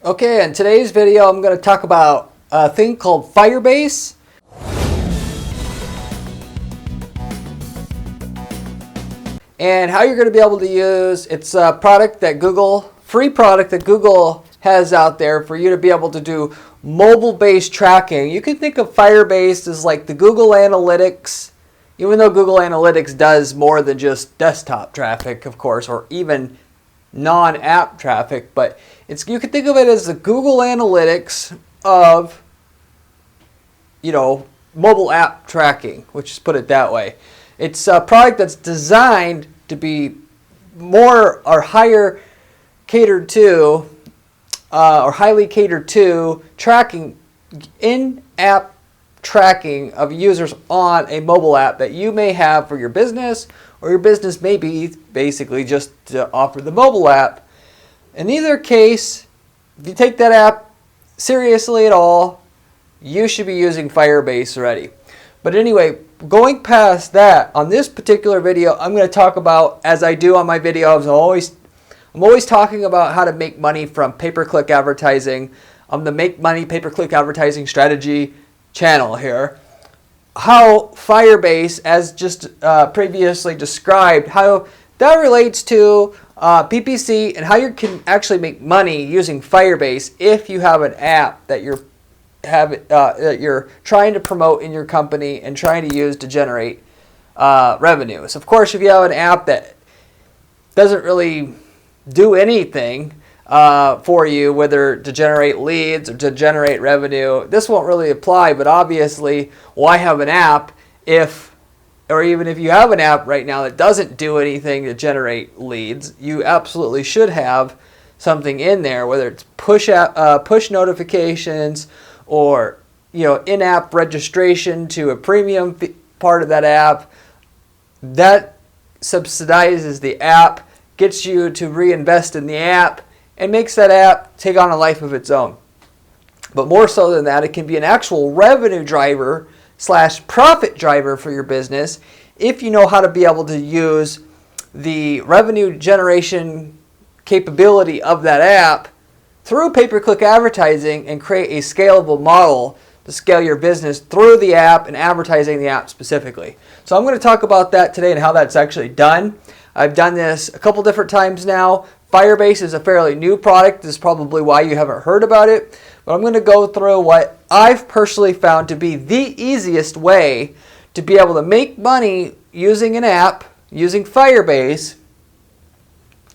Okay, in today's video I'm going to talk about a thing called Firebase. And how you're going to be able to use, it's a product that free product that Google has out there for you to be able to do mobile-based tracking. You can think of Firebase as like the Google Analytics, even though Google Analytics does more than just desktop traffic, of course, or even non-app traffic, but you can think of it as the Google Analytics of, mobile app tracking, which is put it that way. It's a product that's designed to be more or higher catered to, or highly catered to tracking, in-app tracking of users on a mobile app that you may have for your business, or your business may be basically just to offer the mobile app. In either case, if you take that app seriously at all, you should be using Firebase already. But anyway, going past that, on this particular video, I'm going to talk about, as I do on my videos, I'm always talking about how to make money from pay-per-click advertising. I'm the Make Money Pay-per-Click Advertising Strategy channel here. How Firebase, as just previously described, how that relates to PPC and how you can actually make money using Firebase if you have an app that you're trying to promote in your company and trying to use to generate revenues. Of course, if you have an app that doesn't really do anything for you, whether to generate leads or to generate revenue, this won't really apply. But obviously, why have an app even if you have an app right now that doesn't do anything to generate leads? You absolutely should have something in there, whether it's push notifications or in-app registration to a premium part of that app that subsidizes the app, gets you to reinvest in the app, and makes that app take on a life of its own. But more so than that, it can be an actual revenue driver / profit driver for your business if you know how to be able to use the revenue generation capability of that app through pay-per-click advertising and create a scalable model to scale your business through the app and advertising the app specifically. So I'm going to talk about that today and how that's actually done. I've done this a couple different times now. Firebase is a fairly new product. This is probably why you haven't heard about it. But I'm going to go through what I've personally found to be the easiest way to be able to make money using an app, using Firebase,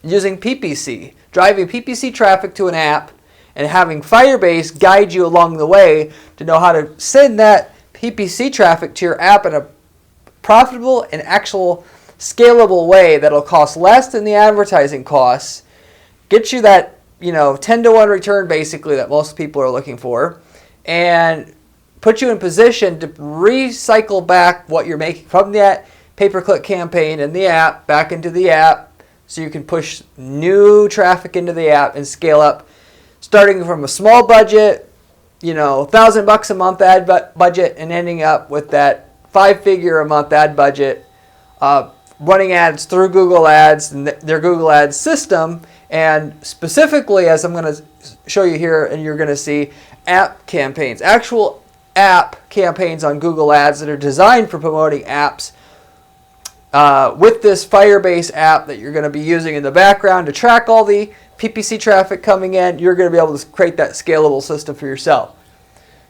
using PPC, driving PPC traffic to an app, and having Firebase guide you along the way to know how to send that PPC traffic to your app in a profitable and actual scalable way that'll cost less than the advertising costs, get you that 10-to-1 return basically that most people are looking for, and put you in position to recycle back what you're making from that pay-per-click campaign in the app back into the app, so you can push new traffic into the app and scale up, starting from a small budget, $1,000 a month ad budget, and ending up with that 5-figure a month ad budget, running ads through Google Ads and their Google Ads system, and specifically, as I'm going to show you here, and you're going to see app campaigns, actual app campaigns on Google Ads that are designed for promoting apps with this Firebase app that you're going to be using in the background to track all the PPC traffic coming in. You're going to be able to create that scalable system for yourself.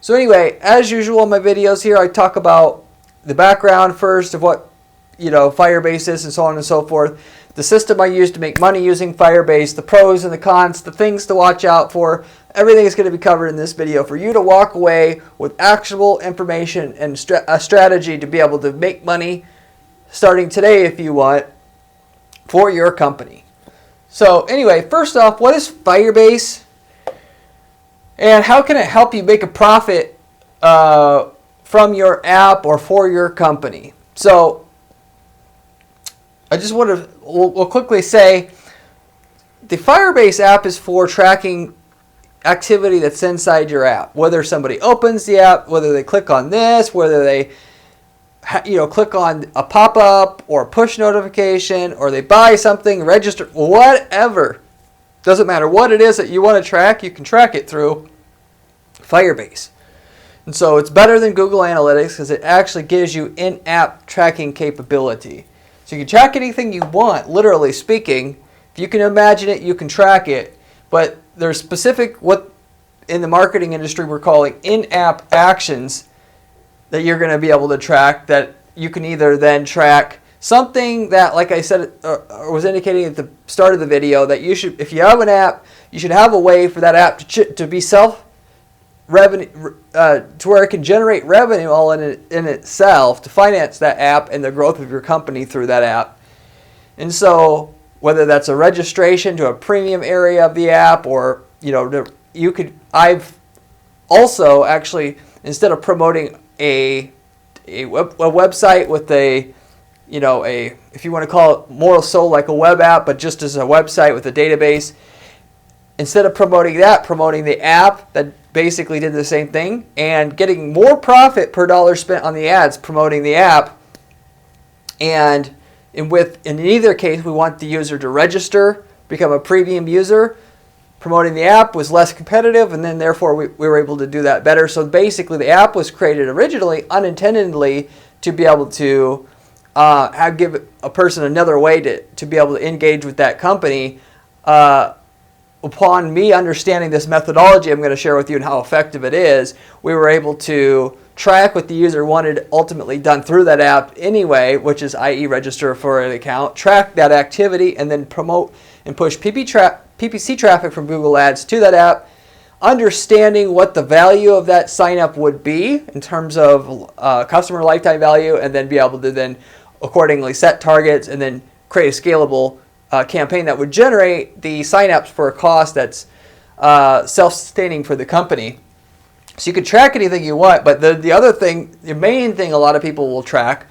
So anyway, as usual in my videos here, I talk about the background first of what Firebase is and so on and so forth, the system I use to make money using Firebase, the pros and the cons, the things to watch out for. Everything is going to be covered in this video for you to walk away with actionable information and a strategy to be able to make money starting today if you want for your company. So anyway, first off, what is Firebase and how can it help you make a profit from your app or for your company? So I just we'll quickly say the Firebase app is for tracking activity that's inside your app. Whether somebody opens the app, whether they click on this, whether they click on a pop-up or a push notification, or they buy something, register, whatever. Doesn't matter what it is that you want to track, you can track it through Firebase. And so it's better than Google Analytics because it actually gives you in-app tracking capability. So you can track anything you want, literally speaking. If you can imagine it, you can track it. But there's specific, what in the marketing industry we're calling in-app actions that you're going to be able to track, that you can either then track something that, like I said, or was indicating at the start of the video, that you should, if you have an app, you should have a way for that app to be self-revenue, to where it can generate revenue all in itself to finance that app and the growth of your company through that app. And so whether that's a registration to a premium area of the app, or I've also actually, instead of promoting a website with if you want to call it more so like a web app, but just as a website with a database, instead of promoting the app that basically did the same thing and getting more profit per dollar spent on the ads promoting the app. And in either case, we want the user to register, become a premium user. Promoting the app was less competitive, and then therefore we were able to do that better. So basically the app was created originally unintendedly to be able to give a person another way to be able to engage with that company. Upon me understanding this methodology I'm going to share with you and how effective it is, we were able to track what the user wanted ultimately done through that app anyway, which is i.e. register for an account, track that activity, and then promote and push PPC traffic from Google Ads to that app, understanding what the value of that sign up would be in terms of customer lifetime value, and then be able to then accordingly set targets and then create a scalable campaign that would generate the signups for a cost that's self-sustaining for the company. So you can track anything you want, but the main thing a lot of people will track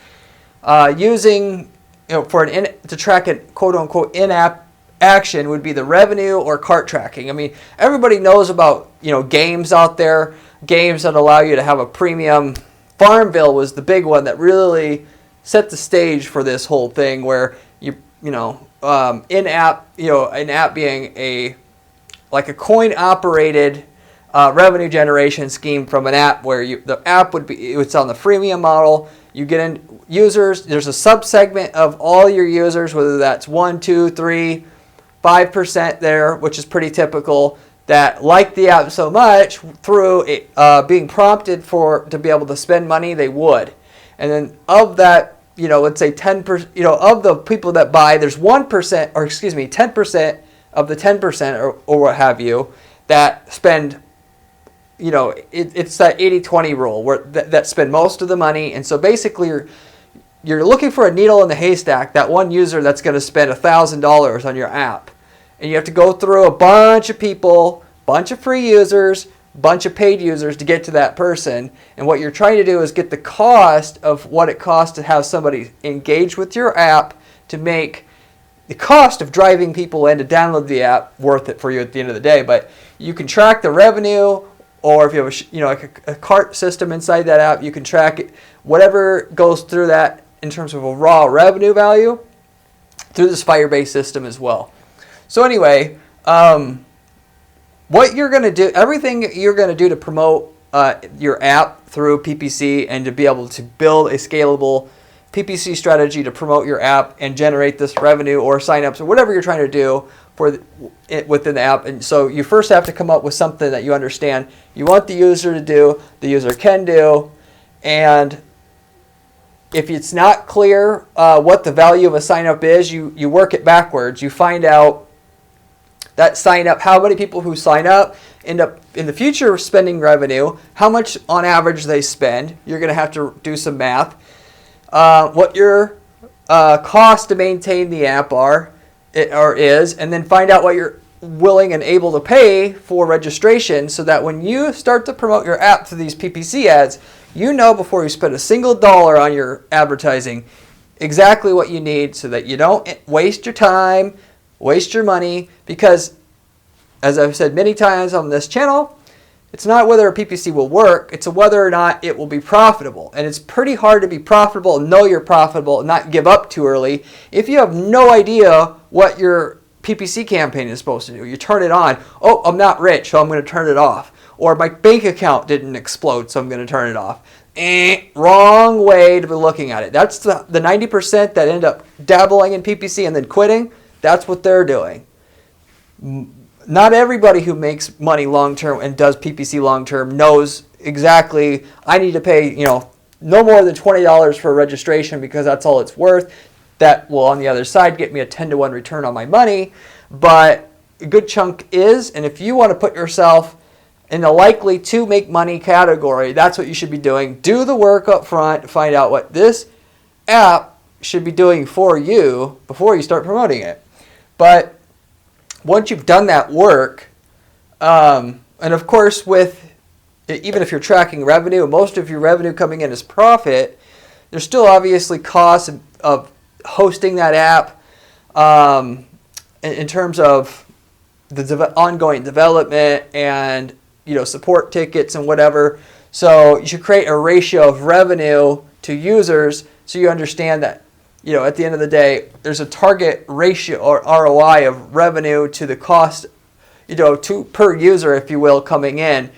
using to track a quote-unquote in-app action would be the revenue or cart tracking. I mean, everybody knows about games out there, games that allow you to have a premium. Farmville was the big one that really set the stage for this whole thing, where in-app, an app being like a coin-operated revenue generation scheme from an app, where the app it's on the freemium model. You get in users. There's a subsegment of all your users, whether that's 1, 2, 3, 5% there, which is pretty typical, that like the app so much through being prompted to be able to spend money, they would. And then of that, let's say 10%, of the people that buy, there's 1%, or 10% of the 10% or what have you, that spend, it's that 80-20 rule where that spend most of the money. And so basically you're looking for a needle in the haystack, that one user that's going to spend $1,000 on your app. And you have to go through a bunch of people, bunch of free users, bunch of paid users to get to that person. And what you're trying to do is get the cost of what it costs to have somebody engage with your app to make the cost of driving people in to download the app worth it for you at the end of the day. But you can track the revenue, or if you have a cart system inside that app, you can track it, whatever goes through that in terms of a raw revenue value through this Firebase system as well. So anyway, what you're going to do, everything you're going to do to promote your app through PPC and to be able to build a scalable PPC strategy to promote your app and generate this revenue or signups or whatever you're trying to do within the app. And so you first have to come up with something that you understand you want the user to do, the user can do, and if it's not clear what the value of a sign-up is, you work it backwards. You find out that sign up, how many people who sign up end up in the future spending revenue, how much on average they spend. You're going to have to do some math. What your cost to maintain the app is, and then find out what you're willing and able to pay for registration, so that when you start to promote your app through these PPC ads, before you spend a single dollar on your advertising exactly what you need, so that you don't waste your time, waste your money. Because as I've said many times on this channel, it's not whether a PPC will work, it's whether or not it will be profitable. And it's pretty hard to be profitable and know you're profitable and not give up too early if you have no idea what your PPC campaign is supposed to do. You turn it on. Oh, I'm not rich, so I'm going to turn it off. Or my bank account didn't explode, so I'm going to turn it off. Wrong way to be looking at it. That's the 90% that end up dabbling in PPC and then quitting. That's what they're doing. Not everybody who makes money long term and does PPC long term knows exactly, I need to pay, no more than $20 for a registration because that's all it's worth. That will, on the other side, get me a 10-to-1 return on my money. But a good chunk is, and if you want to put yourself in the likely to make money category, that's what you should be doing. Do the work up front to find out what this app should be doing for you before you start promoting it. But once you've done that work, and of course even if you're tracking revenue, most of your revenue coming in is profit, there's still obviously costs of hosting that app in terms of the ongoing development and support tickets and whatever. So you should create a ratio of revenue to users so you understand that at the end of the day, there's a target ratio or ROI of revenue to the cost, per user, if you will, coming in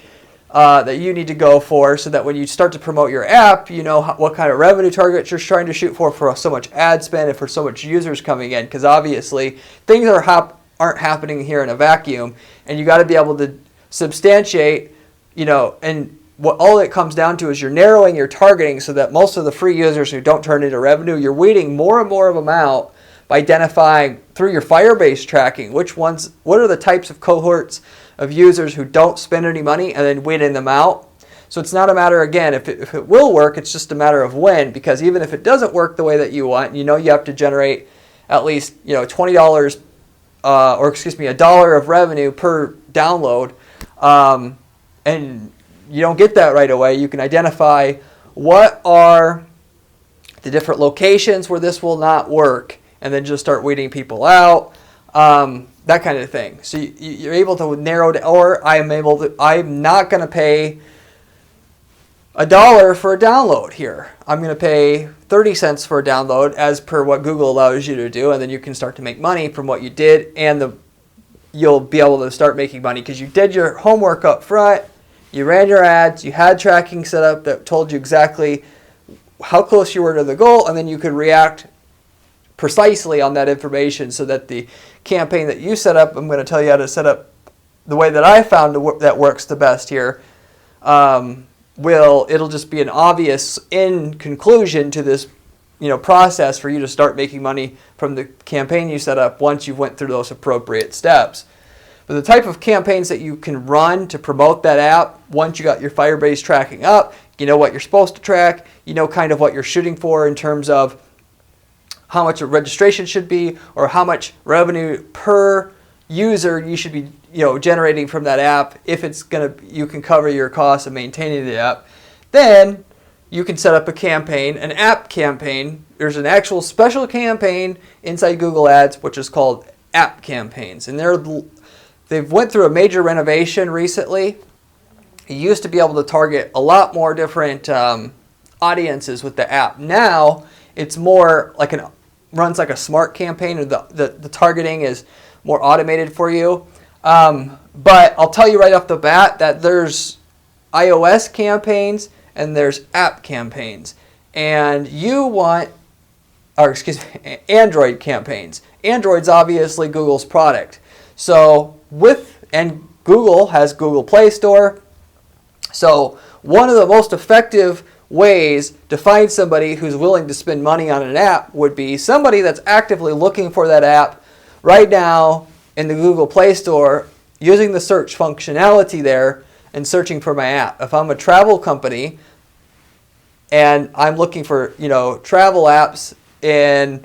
that you need to go for, so that when you start to promote your app, you know what kind of revenue targets you're trying to shoot for so much ad spend and for so much users coming in. Because obviously things aren't happening here in a vacuum, and you got to be able to substantiate, and what all it comes down to is you're narrowing your targeting so that most of the free users who don't turn into revenue, you're weeding more and more of them out by identifying through your Firebase tracking what are the types of cohorts of users who don't spend any money, and then weeding them out. So it's not a matter, again, if it will work, it's just a matter of when, because even if it doesn't work the way that you want, you have to generate at least $20 $1 of revenue per download, and you don't get that right away. You can identify what are the different locations where this will not work, and then just start weeding people out, that kind of thing. So you're able to narrow down, or I'm not going to pay $1 for a download here. I'm going to pay 30 cents for a download as per what Google allows you to do, and then you can start to make money from what you did, and you'll be able to start making money because you did your homework up front. You ran your ads, you had tracking set up that told you exactly how close you were to the goal, and then you could react precisely on that information so that the campaign that you set up, I'm going to tell you how to set up the way that I found that works the best here, it'll just be an obvious end conclusion to this process for you to start making money from the campaign you set up once you've went through those appropriate steps. But the type of campaigns that you can run to promote that app, once you got your Firebase tracking up, you know what you're supposed to track, you know kind of what you're shooting for in terms of how much a registration should be, or how much revenue per user you should be generating from that app. If you can cover your costs of maintaining the app, then you can set up a campaign, an app campaign. There's an actual special campaign inside Google Ads which is called app campaigns, and they've went through a major renovation recently. You used to be able to target a lot more different audiences with the app. Now it's more like runs like a smart campaign, or the targeting is more automated for you. But I'll tell you right off the bat that there's iOS campaigns and there's app campaigns, and Android campaigns. Android's obviously Google's product. So and Google has Google Play Store. So one of the most effective ways to find somebody who's willing to spend money on an app would be somebody that's actively looking for that app right now in the Google Play Store, using the search functionality there and searching for my app. If I'm a travel company and I'm looking for travel apps in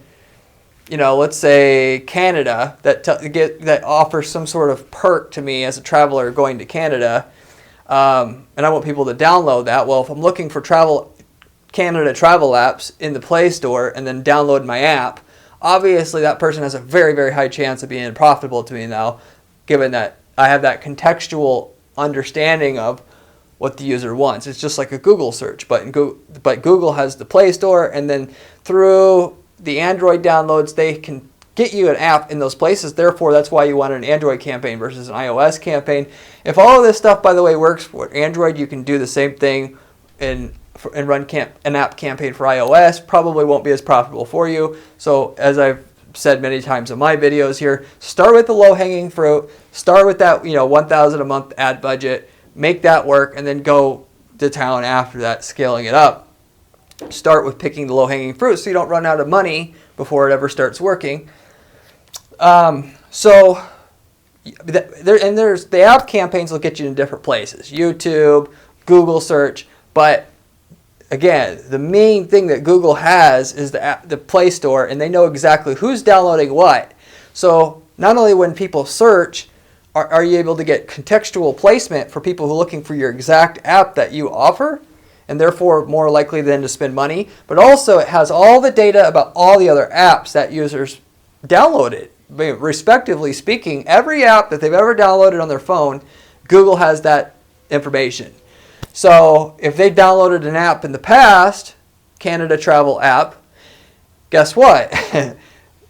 let's say Canada that offers some sort of perk to me as a traveler going to Canada, and I want people to download that. Well, if I'm looking for Canada travel apps in the Play Store and then download my app, obviously that person has a very, very high chance of being profitable to me now, given that I have that contextual understanding of what the user wants. It's just like a Google search, but Google has the Play Store, and then through the Android downloads, they can get you an app in those places. Therefore, that's why you want an Android campaign versus an iOS campaign. If all of this stuff, by the way, works for Android, you can do the same thing and run an app campaign for iOS. Probably won't be as profitable for you. So as I've said many times in my videos here, start with the low-hanging fruit. Start with that, $1,000 a month ad budget. Make that work, and then go to town after that, scaling it up. Start with picking the low-hanging fruit so you don't run out of money before it ever starts working. There's the app campaigns will get you in different places, YouTube, Google search, but again, the main thing that Google has is the Play Store, and they know exactly who's downloading what. So not only when people search, are you able to get contextual placement for people who are looking for your exact app that you offer, and therefore more likely than to spend money, but also it has all the data about all the other apps that users downloaded. Respectively speaking, every app that they've ever downloaded on their phone, Google has that information. So if they downloaded an app in the past, Canada travel app, guess what?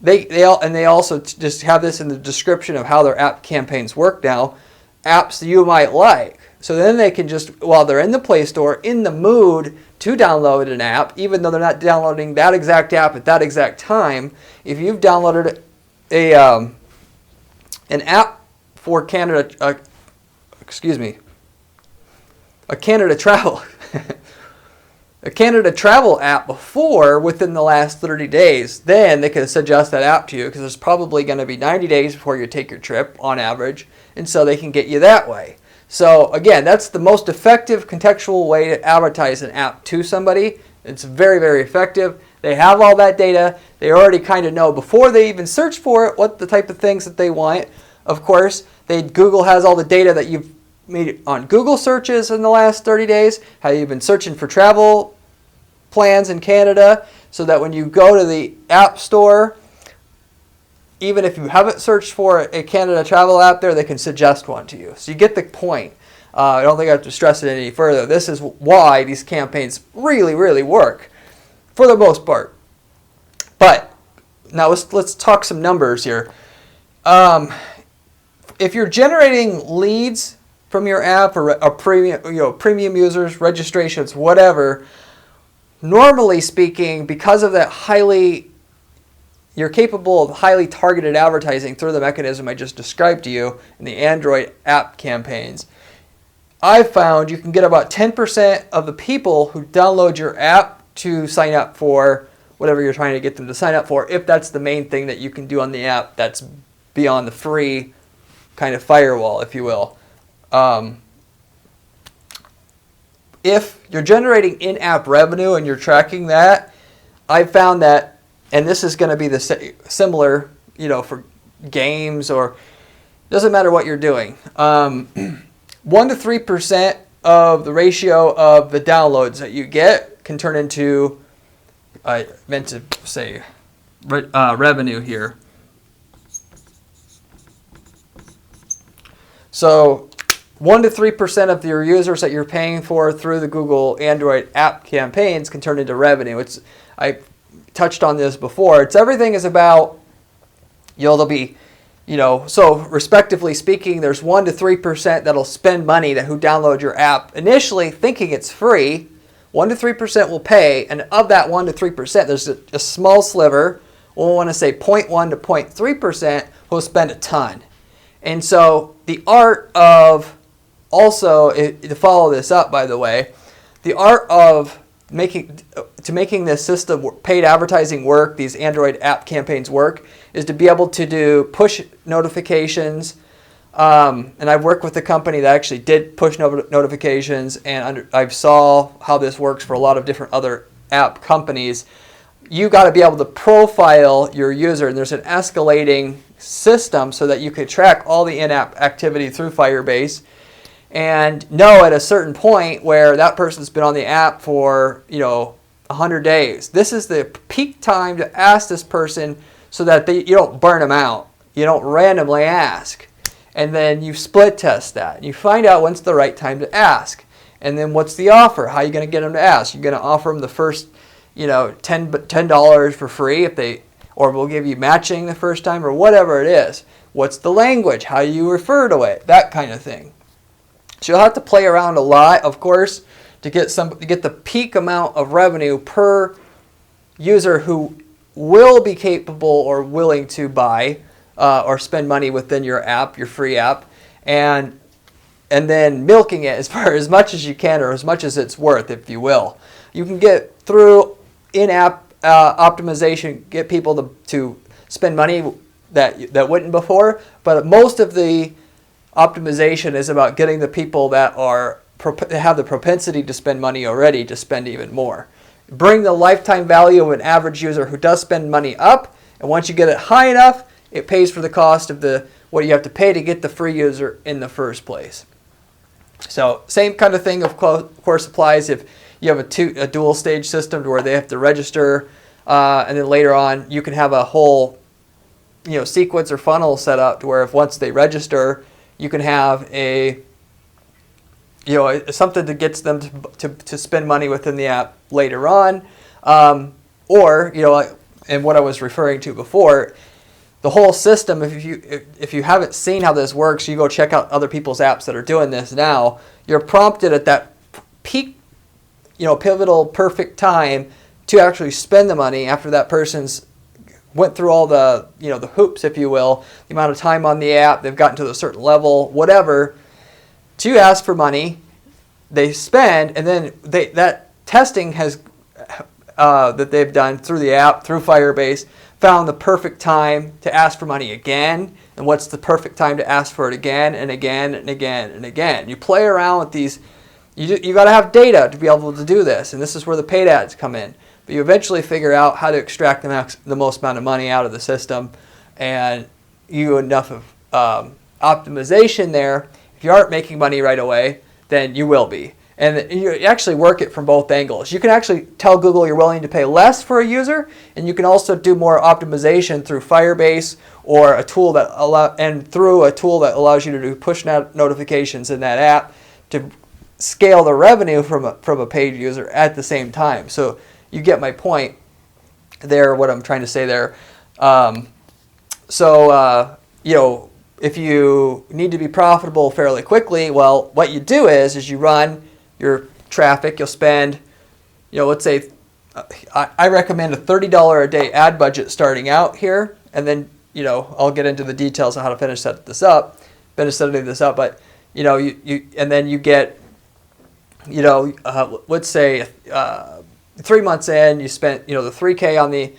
they also just have this in the description of how their app campaigns work now, apps that you might like. So then they can just, while they're in the Play Store, in the mood to download an app, even though they're not downloading that exact app at that exact time, if you've downloaded an app for Canada, a Canada travel, a Canada travel app before within the last 30 days, then they can suggest that app to you because it's probably going to be 90 days before you take your trip on average, and so they can get you that way. So again, that's the most effective contextual way to advertise an app to somebody. It's very, very effective. They have all that data. They already kind of know before they even search for it what the type of things that they want. Of course, Google has all the data that you've made on Google searches in the last 30 days, how you've been searching for travel plans in Canada, so that when you go to the App Store, even if you haven't searched for a Canada travel app there, they can suggest one to you. So you get the point. I don't think I have to stress it any further. This is why these campaigns really, really work for the most part. But now let's talk some numbers here. If you're generating leads from your app or a premium users, registrations, whatever, normally speaking, because of that you're capable of highly targeted advertising through the mechanism I just described to you in the Android app campaigns. I've found you can get about 10% of the people who download your app to sign up for whatever you're trying to get them to sign up for, if that's the main thing that you can do on the app that's beyond the free kind of firewall, if you will. If you're generating in-app revenue and you're tracking that, I've found that, and this is going to be the similar, for games, or doesn't matter what you're doing. 1 to 3% of the ratio of the downloads that you get can turn into, I meant to say, revenue here. So 1 to 3% of your users that you're paying for through the Google Android app campaigns can turn into revenue. I touched on this before. Everything is about, there'll be, so respectively speaking, there's 1 to 3% that'll spend money who download your app initially thinking it's free. 1 to 3% will pay, and of that 1 to 3%, there's a small sliver, we'll want to say 0.1 to 0.3%, will spend a ton. And so the art of, also, to follow this up, by the way, the art of making this system, paid advertising work, these Android app campaigns work, is to be able to do push notifications. And I've worked with a company that actually did push notifications, and I saw how this works for a lot of different other app companies. You got to be able to profile your user, and there's an escalating system so that you can track all the in-app activity through Firebase and know at a certain point where that person's been on the app for 100 days. This is the peak time to ask this person so that you don't burn them out. You don't randomly ask. And then you split test that. You find out when's the right time to ask. And then what's the offer? How are you going to get them to ask? You're going to offer them the first $10 for free if they or we'll give you matching the first time, or whatever it is. What's the language? How do you refer to it? That kind of thing. So you'll have to play around a lot, of course, to get the peak amount of revenue per user who will be capable or willing to buy or spend money within your app, your free app, and then milking it as much as you can, or as much as it's worth, if you will. You can get through in-app optimization, get people to spend money that wouldn't before, but most of the optimization is about getting the people that have the propensity to spend money already to spend even more. Bring the lifetime value of an average user who does spend money up, and once you get it high enough, it pays for the cost of what you have to pay to get the free user in the first place. So same kind of thing, of course, applies if you have a dual stage system where they have to register, and then later on you can have a whole sequence or funnel set up to where if once they register, you can have something that gets them to spend money within the app later on, or and what I was referring to before, the whole system. If you haven't seen how this works, you go check out other people's apps that are doing this now. You're prompted at that peak, pivotal, perfect time to actually spend the money after that person's went through all the the hoops, if you will, the amount of time on the app, they've gotten to a certain level, whatever, to ask for money. They spend, and then that testing has that they've done through the app, through Firebase, found the perfect time to ask for money again. And what's the perfect time to ask for it again and again and again and again? You play around with these. You got to have data to be able to do this, and this is where the paid ads come in. But you eventually figure out how to extract the most amount of money out of the system, and you enough of optimization there. If you aren't making money right away, then you will be. And you actually work it from both angles. You can actually tell Google you're willing to pay less for a user, and you can also do more optimization through Firebase or a tool that allows you to do push notifications in that app to scale the revenue from a paid user at the same time. So you get my point there, what I'm trying to say there. If you need to be profitable fairly quickly, well, what you do is you run your traffic. You'll spend, let's say, I recommend a $30 a day ad budget starting out here, and then, I'll get into the details on how to finish setting this up. But, and then you get, let's say 3 months in, you spent, the 3K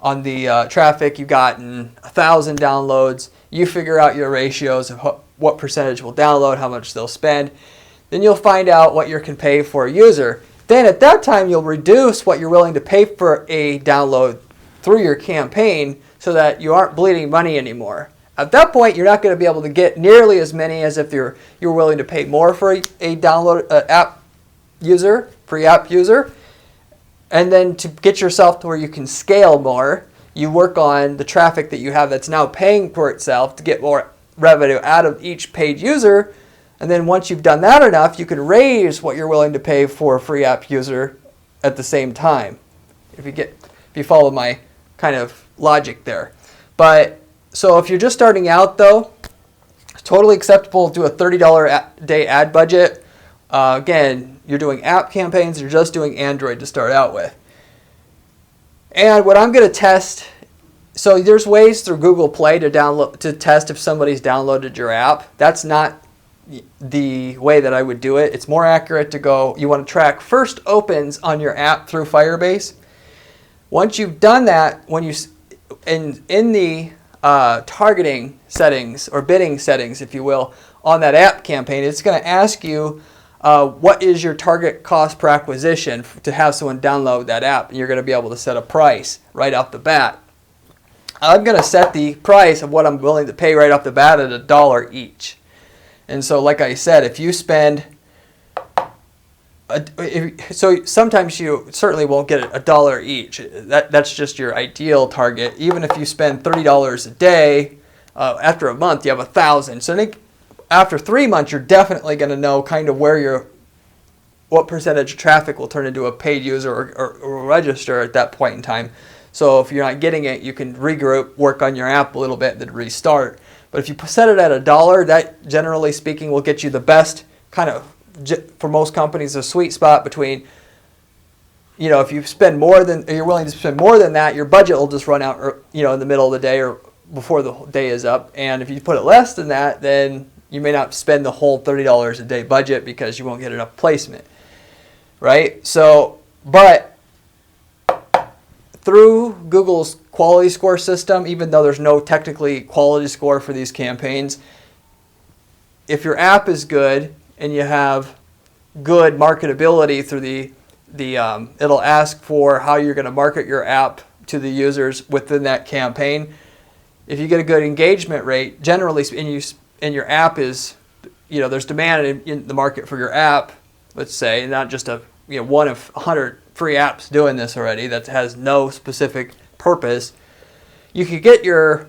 on the traffic. You've gotten 1,000 downloads. You figure out your ratios of what percentage will download, how much they'll spend. Then you'll find out what you can pay for a user. Then at that time, you'll reduce what you're willing to pay for a download through your campaign so that you aren't bleeding money anymore. At that point, you're not going to be able to get nearly as many as if you're willing to pay more for a download app user, free app user. And then to get yourself to where you can scale more, you work on the traffic that you have that's now paying for itself to get more revenue out of each paid user. And then once you've done that enough, you can raise what you're willing to pay for a free app user at the same time. If you follow my kind of logic there. But so if you're just starting out though, it's totally acceptable to do a $30 a day ad budget. Again, you're doing app campaigns, you're just doing Android to start out with. And what I'm going to test, so there's ways through Google Play to test if somebody's downloaded your app. That's not the way that I would do it. It's more accurate to go, you want to track first opens on your app through Firebase. Once you've done that, when you in the targeting settings or bidding settings, if you will, on that app campaign, it's going to ask you what is your target cost per acquisition to have someone download that app, and you're going to be able to set a price right off the bat. I'm going to set the price of what I'm willing to pay right off the bat at $1 each. And so, like I said, if you spend, so sometimes you certainly won't get $1 each. That's just your ideal target. Even if you spend $30 a day, after a month you have 1,000. So after 3 months, you're definitely going to know kind of what percentage of traffic will turn into a paid user or register at that point in time. So if you're not getting it, you can regroup, work on your app a little bit, then restart. But if you set it at $1, that generally speaking will get you the best kind of, for most companies, a sweet spot between, if you spend more than, or you're willing to spend more than that, your budget will just run out, in the middle of the day or before the day is up. And if you put it less than that, then you may not spend the whole $30 a day budget because you won't get enough placement, right? So, but through Google's quality score system, even though there's no technically quality score for these campaigns, if your app is good and you have good marketability through it'll ask for how you're going to market your app to the users within that campaign. If you get a good engagement rate, generally, and your app is, there's demand in the market for your app, let's say, not just one of 100 free apps doing this already that has no specific purpose, you could get your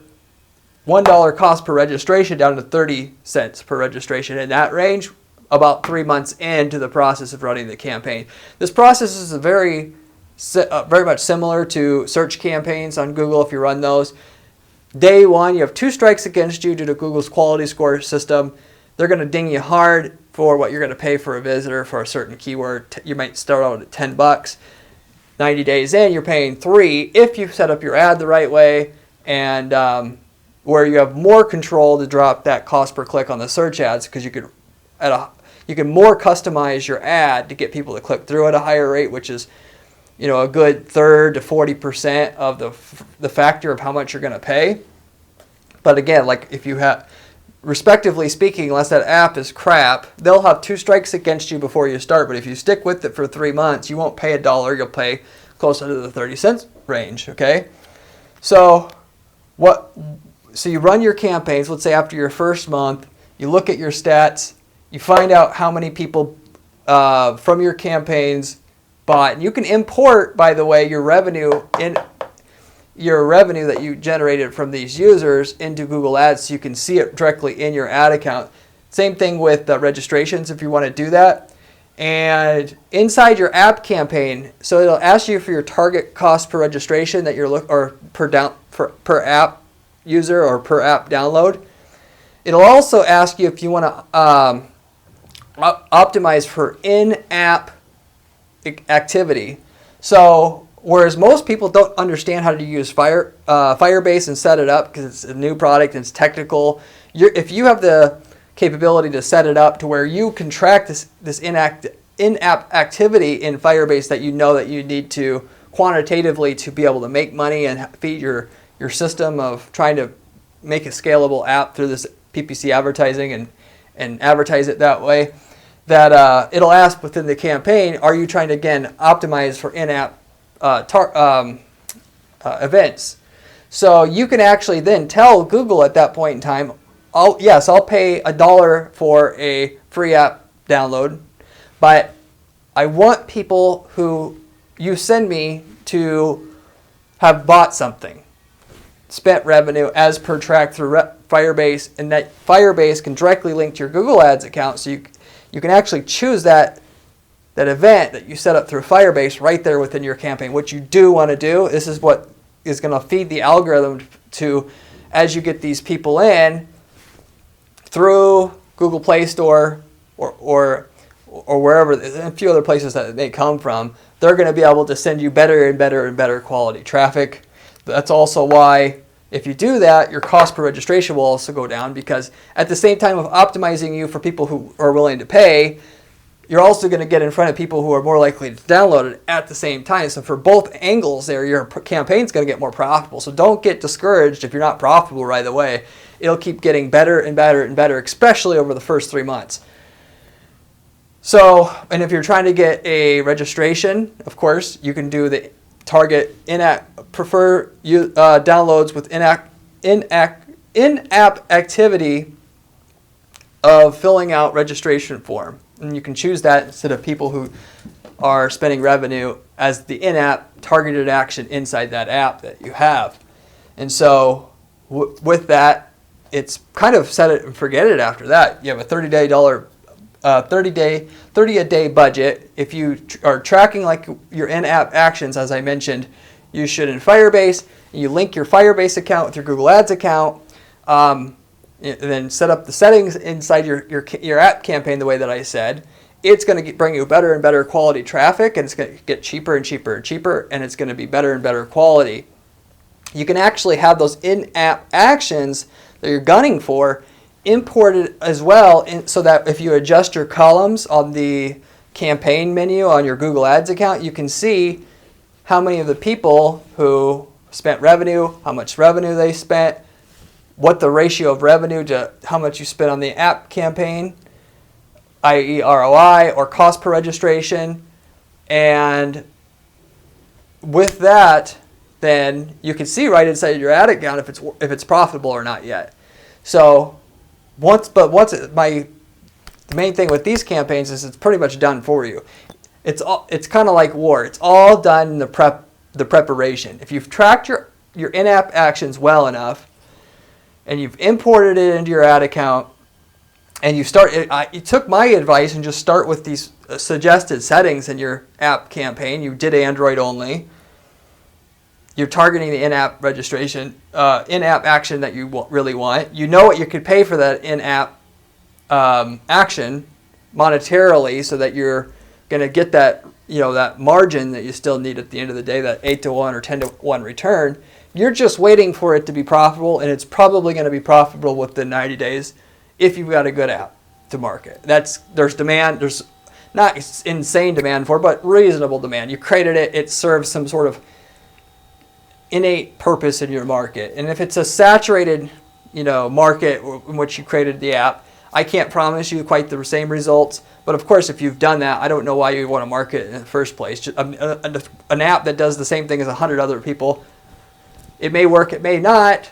$1 cost per registration down to 30 cents per registration in that range about 3 months into the process of running the campaign. This process is very much similar to search campaigns on Google if you run those. Day one, you have 2 strikes against you due to Google's quality score system. They're going to ding you hard for what you're going to pay for a visitor for a certain keyword. You might start out at $10. 90 days in, you're paying $3 if you set up your ad the right way, and where you have more control to drop that cost per click on the search ads, because you can more customize your ad to get people to click through at a higher rate, which is a good 30% to 40% of the factor of how much you're going to pay. But again, like if you have, respectively speaking, unless that app is crap, they'll have 2 strikes against you before you start. But if you stick with it for 3 months, you won't pay $1. You'll pay closer to the 30 cents range. Okay, so you run your campaigns. Let's say after your first month, you look at your stats, you find out how many people from your campaigns bought, and you can import, by the way, your revenue that you generated from these users into Google Ads, so you can see it directly in your ad account. Same thing with registrations if you want to do that. And inside your app campaign, so it'll ask you for your target cost per registration that or per app user or per app download. It'll also ask you if you want to optimize for in-app activity. So whereas most people don't understand how to use Firebase and set it up because it's a new product and it's technical, if you have the capability to set it up to where you can track this in-app activity in Firebase that that you need to quantitatively to be able to make money and feed your system of trying to make a scalable app through this PPC advertising and advertise it that way, that it'll ask within the campaign, are you trying to, again, optimize for in-app events? So you can actually then tell Google at that point in time, I'll pay $1 for a free app download, but I want people who you send me to have bought something, spent revenue as per track through Firebase, and that Firebase can directly link to your Google Ads account, so you can actually choose that event that you set up through Firebase right there within your campaign. What you do want to do, this is what is going to feed the algorithm to, as you get these people in through Google Play Store or wherever, a few other places that they come from, they're going to be able to send you better and better and better quality traffic. That's also why if you do that, your cost per registration will also go down, because at the same time of optimizing you for people who are willing to pay, you're also going to get in front of people who are more likely to download it at the same time. So for both angles there, your campaign's going to get more profitable. So don't get discouraged if you're not profitable right away. It'll keep getting better and better and better, especially over the first 3 months. So, and if you're trying to get a registration, of course, you can do the target prefer downloads with in-app activity of filling out registration form. And you can choose that instead of people who are spending revenue as the in-app targeted action inside that app that you have. And so with that, it's kind of set it and forget it after that. You have a $30 a day budget. If you are tracking like your in-app actions, as I mentioned, you should in Firebase. You link your Firebase account with your Google Ads account, and then set up the settings inside your app campaign the way that I said. It's going to bring you better and better quality traffic, and it's going to get cheaper and cheaper and cheaper, and it's going to be better and better quality. You can actually have those in-app actions that you're gunning for imported as well, so that if you adjust your columns on the campaign menu on your Google Ads account, you can see how many of the people who spent revenue, how much revenue they spent, what the ratio of revenue to how much you spent on the app campaign, i.e. ROI or cost per registration. And with that, then you can see right inside your ad account if it's profitable or not yet. So the main thing with these campaigns is it's pretty much done for you. It's kind of like war. It's all done in the preparation. If you've tracked your in-app actions well enough, and you've imported it into your ad account, and you took my advice and just start with these suggested settings in your app campaign. You did Android only. You're targeting the in-app registration, in-app action that you really want. You know what you could pay for that in-app action monetarily, so that you're going to get that, that margin that you still need at the end of the day, that 8-to-1 or 10-to-1 return. You're just waiting for it to be profitable, and it's probably going to be profitable within 90 days if you've got a good app to market. There's demand. There's not insane demand for it, but reasonable demand. You created it. It serves some sort of innate purpose in your market. And if it's a saturated, market in which you created the app, I can't promise you quite the same results. But of course, if you've done that, I don't know why you want to market it in the first place. Just an app that does the same thing as 100 other people, it may work, it may not.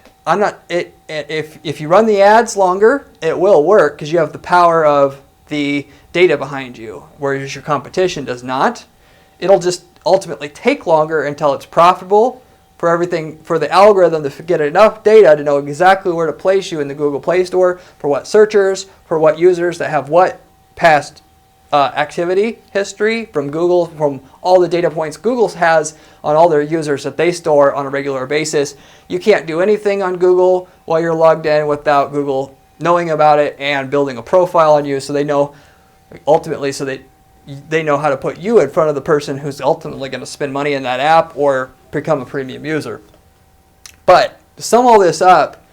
If you run the ads longer, it will work because you have the power of the data behind you, whereas your competition does not. It'll just ultimately take longer until it's profitable for the algorithm to get enough data to know exactly where to place you in the Google Play Store, for what searchers, for what users that have what past activity history from Google, from all the data points Google has on all their users that they store on a regular basis. You can't do anything on Google while you're logged in without Google knowing about it and building a profile on you, so they know ultimately, so they know how to put you in front of the person who's ultimately going to spend money in that app or become a premium user. But to sum all this up,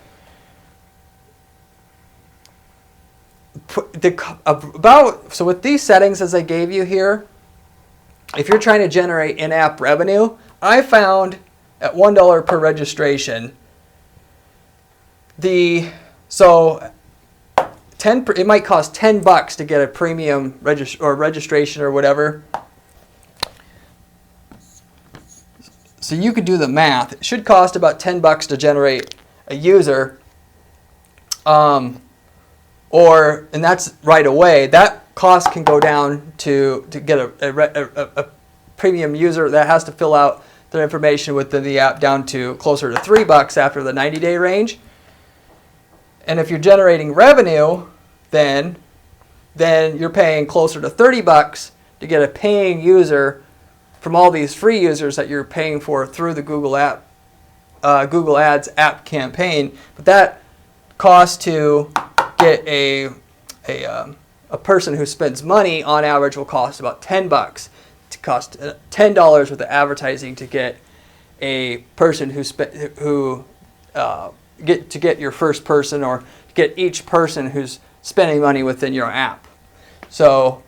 so with these settings as I gave you here, if you're trying to generate in-app revenue, I found at $1 per registration, it might cost $10 to get a premium registration or whatever. So you could do the math. It should cost about $10 to generate a user. And that's right away. That cost can go down to get a premium user that has to fill out their information within the app down to closer to $3 after the 90-day range. And if you're generating revenue, then you're paying closer to $30 to get a paying user from all these free users that you're paying for through the Google Ads app campaign. But that cost to get a person who spends money on average will cost about $10. To cost $10 worth of advertising to get a person get your first person, or get each person who's spending money within your app. So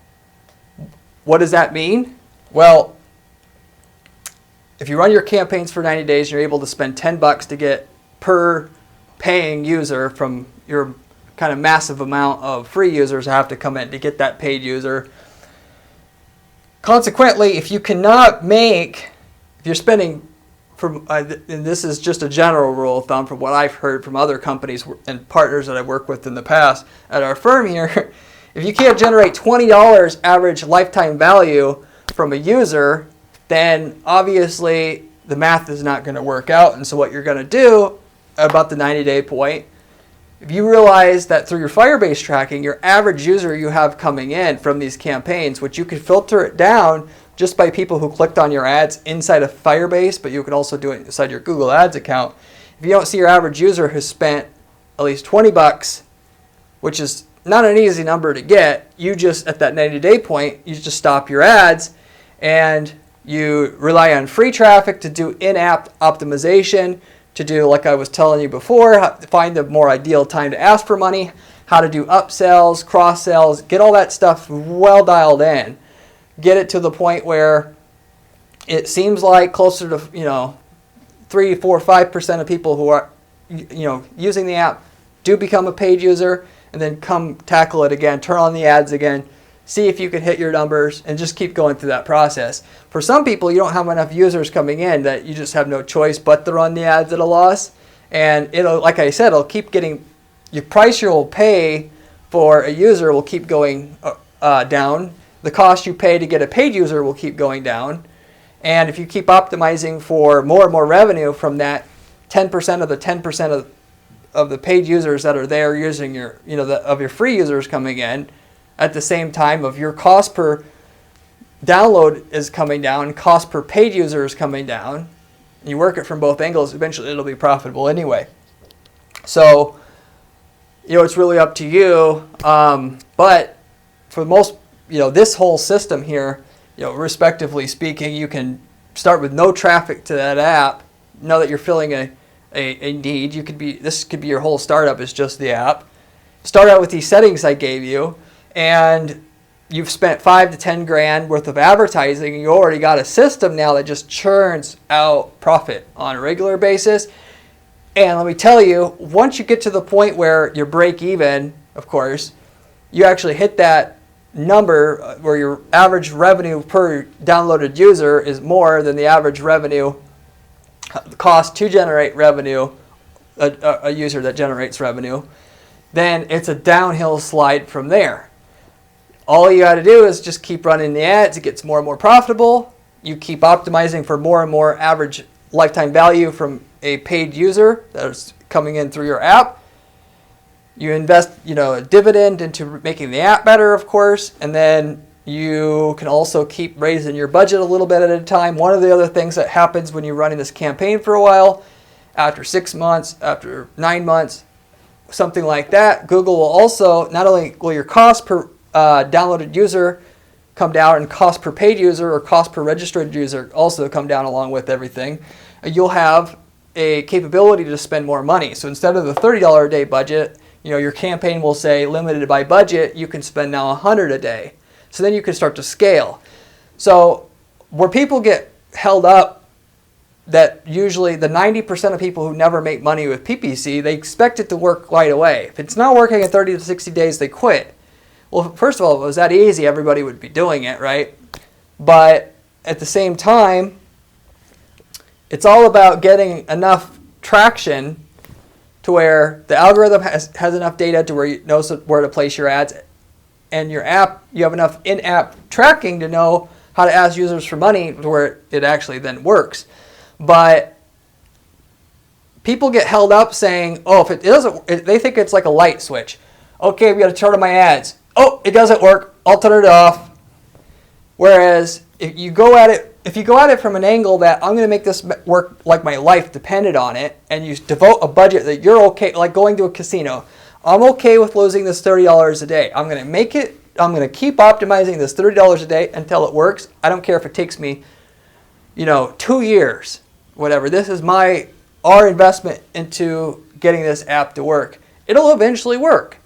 what does that mean? Well, if you run your campaigns for 90 days, you're able to spend $10 to get per paying user from your kind of massive amount of free users that have to come in to get that paid user. Consequently, if you're spending, and this is just a general rule of thumb from what I've heard from other companies and partners that I've worked with in the past at our firm here, if you can't generate $20 average lifetime value from a user, then obviously the math is not going to work out. And so what you're going to do about the 90-day point, if you realize that through your Firebase tracking, your average user you have coming in from these campaigns, which you can filter it down just by people who clicked on your ads inside of Firebase, but you can also do it inside your Google Ads account. If you don't see your average user who spent at least 20 bucks, which is not an easy number to get, you just, at that 90-day point, you just stop your ads and you rely on free traffic to do in-app optimization, to do, like I was telling you before, how to find the more ideal time to ask for money, how to do upsells, cross-sells, get all that stuff well dialed in. Get it to the point where it seems like closer to, 3, 4, 5% of people who are, using the app do become a paid user, and then come tackle it again, turn on the ads again, see if you can hit your numbers, and just keep going through that process. For some people, you don't have enough users coming in that you just have no choice but to run the ads at a loss. And it'll, like I said, it'll keep getting, your price you'll pay for a user will keep going down. The cost you pay to get a paid user will keep going down. And if you keep optimizing for more and more revenue from that 10% of the 10% of the paid users that are there using your, of your free users coming in, at the same time of your cost per download is coming down, cost per paid user is coming down, you work it from both angles, eventually it'll be profitable anyway. So, it's really up to you. But for most, this whole system here, respectively speaking, you can start with no traffic to that app. Know that you're filling a need. This could be your whole startup is just the app. Start out with these settings I gave you, and you've spent $5 to $10,000 worth of advertising, and you already got a system now that just churns out profit on a regular basis. And let me tell you, once you get to the point where you're break even, of course, you actually hit that number where your average revenue per downloaded user is more than the average revenue cost to generate revenue, a user that generates revenue, then it's a downhill slide from there. All you got to do is just keep running the ads. It gets more and more profitable. You keep optimizing for more and more average lifetime value from a paid user that's coming in through your app. You invest, a dividend into making the app better, of course, and then you can also keep raising your budget a little bit at a time. One of the other things that happens when you're running this campaign for a while, after 6 months, after 9 months, something like that, Google will also, not only will your cost per downloaded user come down, and cost per paid user or cost per registered user also come down along with everything, you'll have a capability to spend more money. So instead of the $30 a day budget, your campaign will say limited by budget, you can spend now $100 a day. So then you can start to scale. So where people get held up, that usually the 90% of people who never make money with PPC, they expect it to work right away. If it's not working in 30 to 60 days, they quit. Well, first of all, if it was that easy, everybody would be doing it, right? But at the same time, it's all about getting enough traction to where the algorithm has enough data to where it knows where to place your ads, and your app, you have enough in-app tracking to know how to ask users for money to where it actually then works. But people get held up saying, oh, if it doesn't, they think it's like a light switch. Okay, we got to turn on my ads. Oh, it doesn't work. I'll turn it off. Whereas if you go at it from an angle that I'm going to make this work like my life depended on it, and you devote a budget that you're okay, like going to a casino. I'm okay with losing this $30 a day. I'm going to make it. I'm going to keep optimizing this $30 a day until it works. I don't care if it takes me, 2 years, whatever. This is our investment into getting this app to work. It'll eventually work.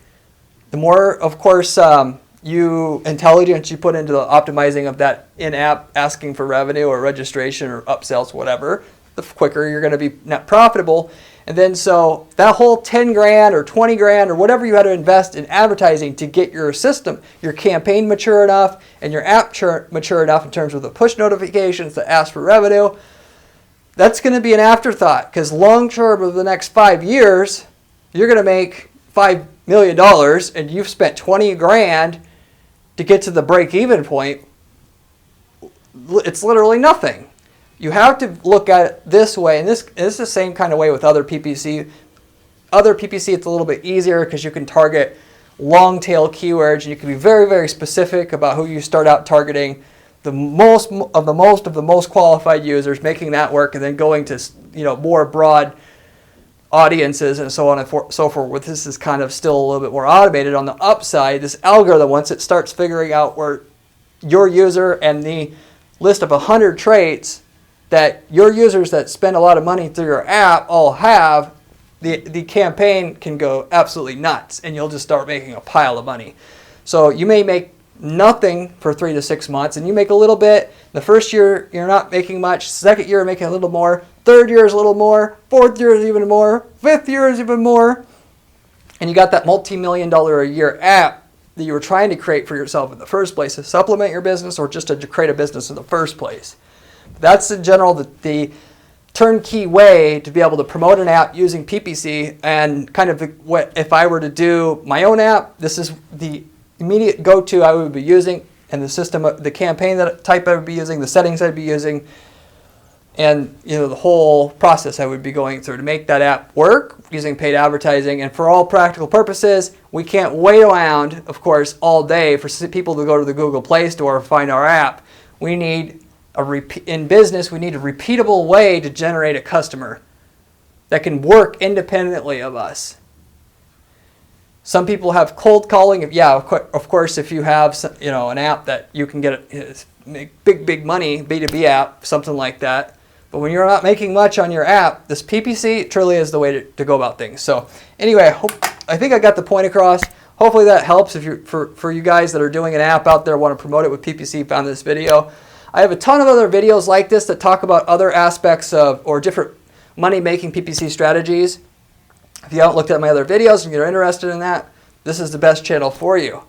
The more, of course, intelligence you put into the optimizing of that in-app asking for revenue or registration or upsells, whatever, the quicker you're going to be net profitable. And then so that whole $10,000 or $20,000 or whatever you had to invest in advertising to get your system, your campaign mature enough and your app mature enough in terms of the push notifications that ask for revenue, that's going to be an afterthought, because long term of the next 5 years, you're going to make $5 million and you've spent $20,000 to get to the break-even point. It's literally nothing. You have to look at it this way, and this is the same kind of way with other PPC. Other PPC, it's a little bit easier because you can target long tail keywords, and you can be very, very specific about who you start out targeting. the most qualified users, making that work, and then going to, you know, more broad audiences and so on and so forth. This is kind of still a little bit more automated. On the upside, this algorithm, once it starts figuring out where your user and the list of 100 traits that your users that spend a lot of money through your app all have, the campaign can go absolutely nuts, and you'll just start making a pile of money. So you may make nothing for 3 to 6 months, and you make a little bit. The first year you're not making much. Second year you're making a little more. Third year is a little more. Fourth year is even more. Fifth year is even more. And you got that multi-million-dollar a year app that you were trying to create for yourself in the first place to supplement your business or just to create a business in the first place. That's in general the turnkey way to be able to promote an app using PPC. And kind of what if I were to do my own app, this is the immediate go-to I would be using, and the system, the campaign type I would be using, the settings I'd be using, and you know, the whole process I would be going through to make that app work using paid advertising. And for all practical purposes, we can't wait around, of course, all day for people to go to the Google Play Store and find our app. We need in business, we need a repeatable way to generate a customer that can work independently of us. Some people have cold calling. Of course, if you have, you know, an app that you can make big money, B2B app, something like that. But when you're not making much on your app, this PPC truly is the way to go about things. So anyway, I think I got the point across. Hopefully that helps if for you guys that are doing an app out there, want to promote it with PPC, found this video. I have a ton of other videos like this that talk about other aspects of or different money-making PPC strategies. If you haven't looked at my other videos and you're interested in that, this is the best channel for you.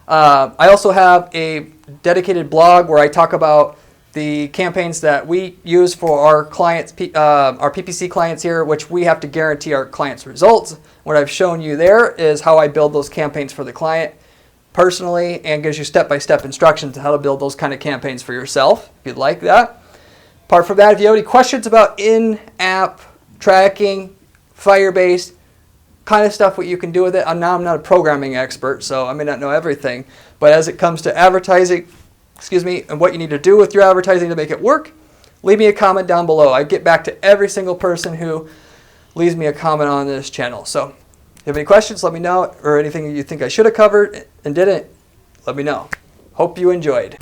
I also have a dedicated blog where I talk about the campaigns that we use for our clients, our PPC clients here, which we have to guarantee our clients' results. What I've shown you there is how I build those campaigns for the client personally, and gives you step-by-step instructions on how to build those kind of campaigns for yourself, if you'd like that. Apart from that, if you have any questions about in-app tracking, Firebase, kind of stuff, what you can do with it. I'm not a programming expert, so I may not know everything. But as it comes to advertising, and what you need to do with your advertising to make it work, leave me a comment down below. I get back to every single person who leaves me a comment on this channel. So if you have any questions, let me know, or anything you think I should have covered and didn't, let me know. Hope you enjoyed.